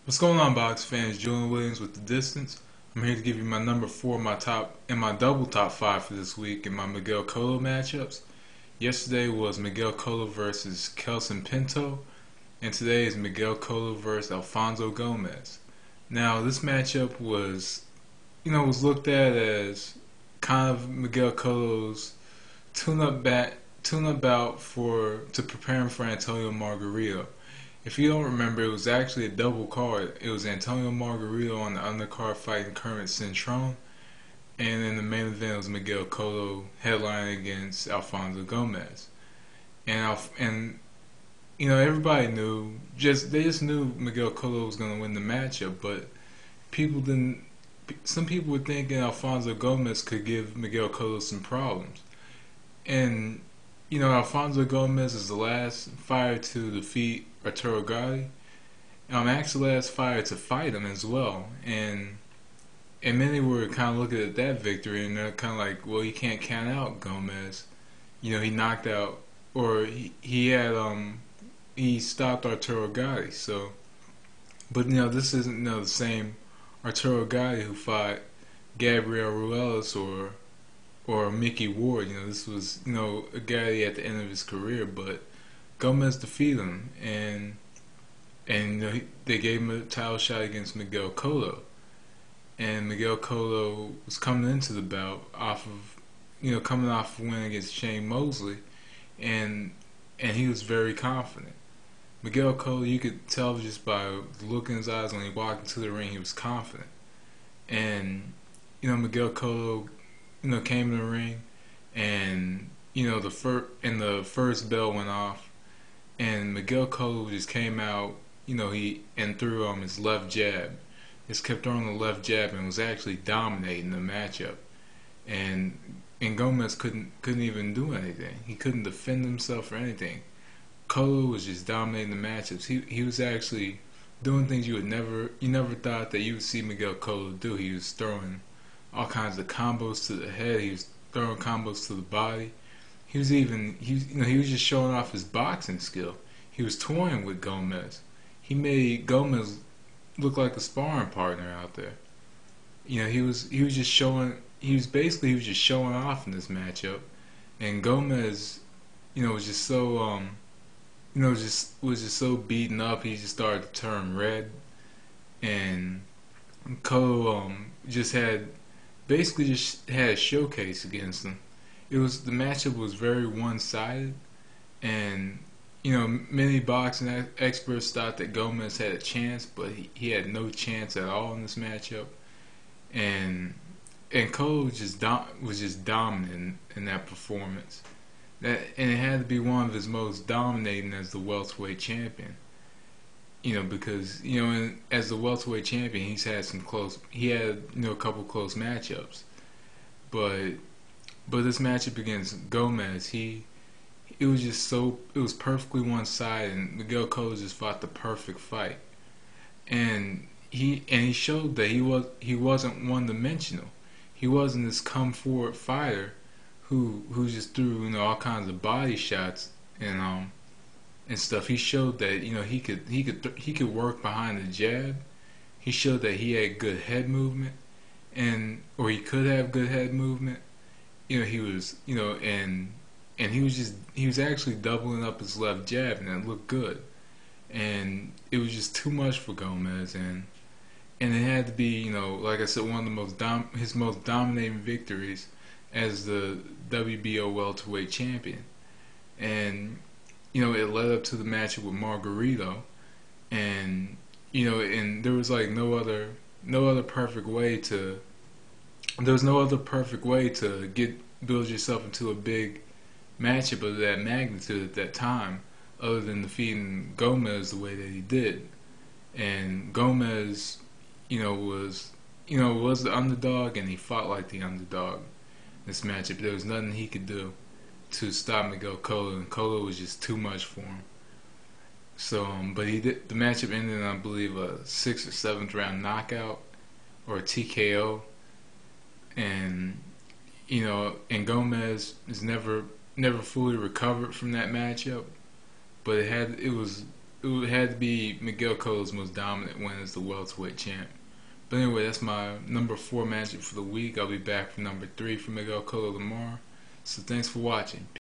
What's going on, box fans? Julian Williams with the distance. I'm here to give you my number four, my top, and my double top five for this week in my Miguel Cotto matchups. Yesterday was Miguel Cotto versus Kelson Pinto, and today is Miguel Cotto versus Alfonso Gomez. Now, this matchup was looked at as kind of Miguel Cotto's tune-up bout to prepare him for Antonio Margarito. If you don't remember, it was actually a double card. It was Antonio Margarito on the undercard fighting Kermit Cintron, and in the main event it was Miguel Cotto headlining against Alfonso Gomez. And everybody knew, they just knew Miguel Cotto was going to win the matchup, but people didn't. Some people were thinking Alfonso Gomez could give Miguel Cotto some problems, and Alfonso Gomez is the last fighter to defeat Arturo Gatti. Actually the last fighter to fight him as well. And many were kind of looking at that victory and they're kind of like, well, you can't count out Gomez. He knocked out, or he stopped Arturo Gatti. So, but this isn't the same Arturo Gatti who fought Gabriel Ruelas or Mickey Ward. This was a guy at the end of his career, but Gomez defeated him, and they gave him a title shot against Miguel Cotto, and Miguel Cotto was coming into the bout coming off a win against Shane Mosley, and he was very confident. Miguel Cotto, you could tell just by the look in his eyes when he walked into the ring, he was confident, and Miguel Cotto came in the ring, and the first bell went off, and Miguel Cotto just came out, he threw his left jab, just kept throwing the left jab, and was actually dominating the matchup, and Gomez couldn't even do anything. He couldn't defend himself or anything. Cotto was just dominating the matchups. He was actually doing things you never thought that you would see Miguel Cotto do. He was throwing all kinds of combos to the head. He was throwing combos to the body. He was just showing off his boxing skill. He was toying with Gomez. He made Gomez look like a sparring partner out there. He was just showing. He was just showing off in this matchup, and Gomez, was just so was just so beaten up. He just started to turn red, and Cotto just had a showcase against him. The matchup was very one-sided, and many boxing experts thought that Gomez had a chance, but he had no chance at all in this matchup, and Cotto was just dominant in that performance. And it had to be one of his most dominating as the welterweight champion. Because as the welterweight champion, he had a couple close matchups, but this matchup against Gomez, it was perfectly one-sided, and Miguel Cotto just fought the perfect fight, and he showed that he wasn't one-dimensional. He wasn't this come-forward fighter who just threw all kinds of body shots and stuff. He showed that he could work behind the jab. He showed that he had good head movement, or he could have good head movement. He was he was actually doubling up his left jab, and it looked good. And it was just too much for Gomez, and it had to be like I said, one of his most dominating victories as the WBO welterweight champion. And it led up to the matchup with Margarito, and and there was like no other perfect way to build yourself into a big matchup of that magnitude at that time, other than defeating Gomez the way that he did. And Gomez, was the underdog, and he fought like the underdog. This matchup, there was nothing he could do to stop Miguel Cotto, and Cotto was just too much for him. So, but the matchup ended in, I believe, a 6th or 7th round knockout or a TKO, and and Gomez is never fully recovered from that matchup, but it it would have to be Miguel Cotto's most dominant win as the welterweight champ. But anyway, that's my number 4 matchup for the week. I'll be back for number 3 for Miguel Cotto tomorrow. So thanks for watching.